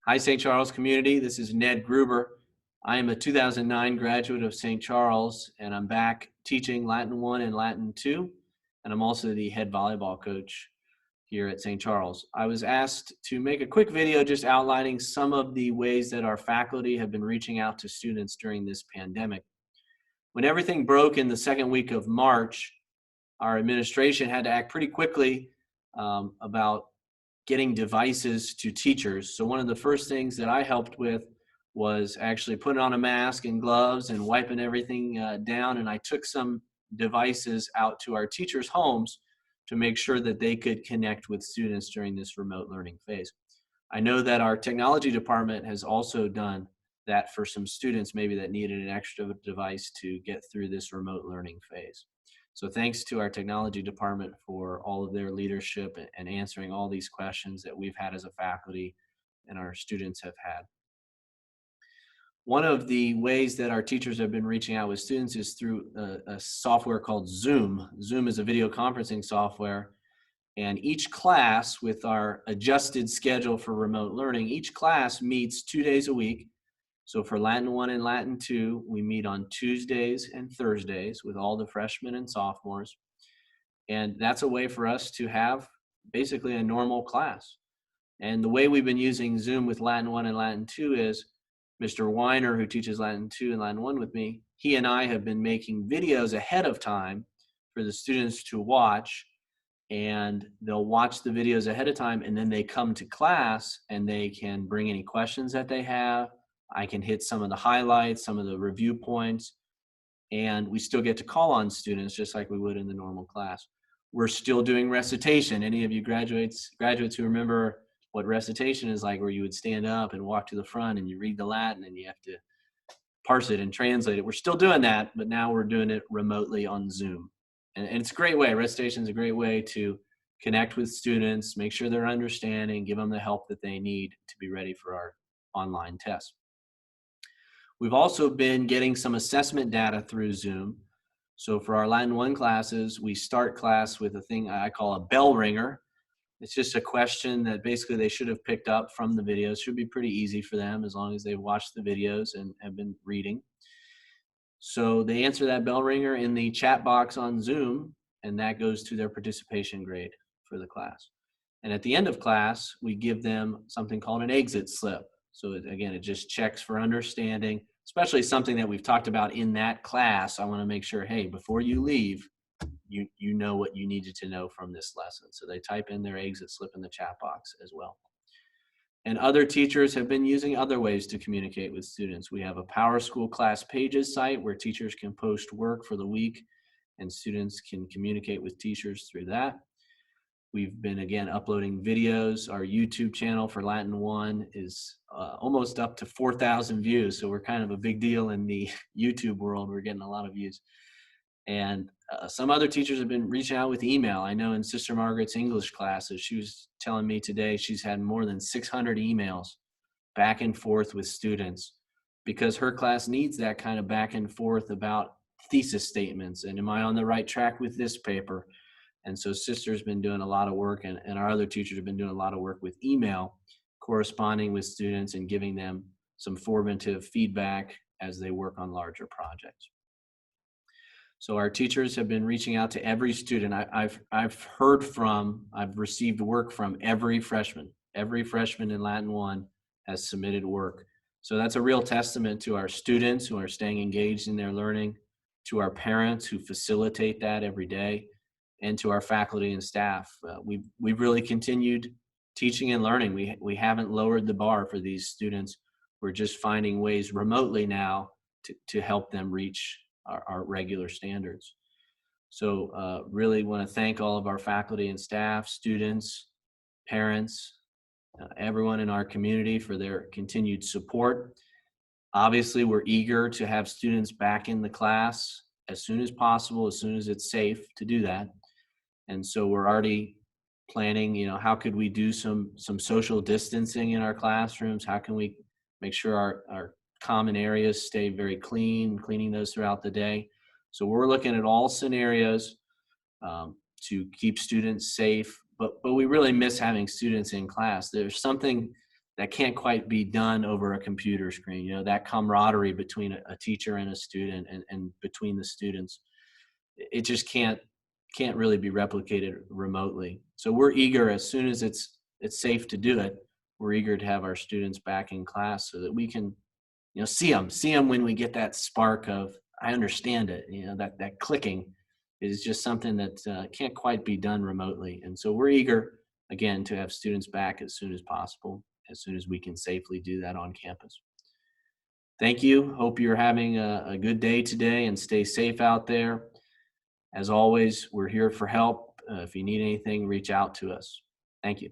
Hi, St. Charles community. This is Ned Gruber. I am a 2009 graduate of St. Charles, and I'm back teaching Latin 1 and Latin 2, and I'm also the head volleyball coach here at St. Charles. I was asked to make a quick video just outlining some of the ways that our faculty have been reaching out to students during this pandemic. When everything broke in the second week of March, our administration had to act pretty quickly about getting devices to teachers. So one of the first things that I helped with was actually putting on a mask and gloves and wiping everything down. And I took some devices out to our teachers' homes to make sure that they could connect with students during this remote learning phase. I know that our technology department has also done that for some students maybe that needed an extra device to get through this remote learning phase. So thanks to our technology department for all of their leadership and answering all these questions that we've had as a faculty and our students have had. One of the ways that our teachers have been reaching out with students is through a software called Zoom. Zoom is a video conferencing software, and each class, with our adjusted schedule for remote learning, each class meets 2 days a week. So for Latin 1 and Latin 2, we meet on Tuesdays and Thursdays with all the freshmen and sophomores. And that's a way for us to have basically a normal class. And the way we've been using Zoom with Latin 1 and Latin 2 is Mr. Weiner, who teaches Latin 2 and Latin 1 with me, he and I have been making videos ahead of time for the students to watch, and they'll watch the videos ahead of time, and then they come to class and they can bring any questions that they have. I can hit some of the highlights, some of the review points, and we still get to call on students just like we would in the normal class. We're still doing recitation. Any of you graduates who remember what recitation is like, where you would stand up and walk to the front and you read the Latin and you have to parse it and translate it. We're still doing that, but now we're doing it remotely on Zoom. And it's a great way. Recitation is a great way to connect with students, make sure they're understanding, give them the help that they need to be ready for our online tests. We've also been getting some assessment data through Zoom. So for our Latin 1 classes, we start class with a thing I call a bell ringer. It's just a question that basically they should have picked up from the videos. Should be pretty easy for them as long as they've watched the videos and have been reading. So they answer that bell ringer in the chat box on Zoom, and that goes to their participation grade for the class. And at the end of class, we give them something called an exit slip. So again, it just checks for understanding, especially something that we've talked about in that class. I want to make sure, hey, before you leave, you know what you needed to know from this lesson. So they type in their exit slip in the chat box as well. And other teachers have been using other ways to communicate with students. We have a Power School Class Pages site where teachers can post work for the week and students can communicate with teachers through that. We've been, again, uploading videos. Our YouTube channel for Latin 1 is almost up to 4,000 views. So we're kind of a big deal in the YouTube world. We're getting a lot of views. And some other teachers have been reaching out with email. I know in Sister Margaret's English classes, she was telling me today she's had more than 600 emails back and forth with students because her class needs that kind of back and forth about thesis statements and am I on the right track with this paper? And so Sister's been doing a lot of work, and our other teachers have been doing a lot of work with email, corresponding with students and giving them some formative feedback as they work on larger projects. So our teachers have been reaching out to every student. I've received work from every freshman. Every freshman in Latin 1 has submitted work. So that's a real testament to our students who are staying engaged in their learning, to our parents who facilitate that every day, and to our faculty and staff. We've really continued teaching and learning. We haven't lowered the bar for these students. We're just finding ways remotely now to help them reach our regular standards. So really want to thank all of our faculty and staff, students, parents, everyone in our community for their continued support. Obviously, we're eager to have students back in the class as soon as possible, as soon as it's safe to do that. And so we're already planning, how could we do some social distancing in our classrooms? How can we make sure our common areas stay very cleaning those throughout the day? So we're looking at all scenarios to keep students safe, but we really miss having students in class. There's something that can't quite be done over a computer screen. You know, that camaraderie between a teacher and a student, and between the students, it just can't really be replicated remotely. So we're eager, as soon as it's safe to do it, we're eager to have our students back in class so that we can, you know, see them when we get that spark of, I understand it. You know, that clicking is just something that can't quite be done remotely. And so we're eager, again, to have students back as soon as possible, as soon as we can safely do that on campus. Thank you. Hope you're having a good day today, and stay safe out there. As always, we're here for help. If you need anything, reach out to us. Thank you.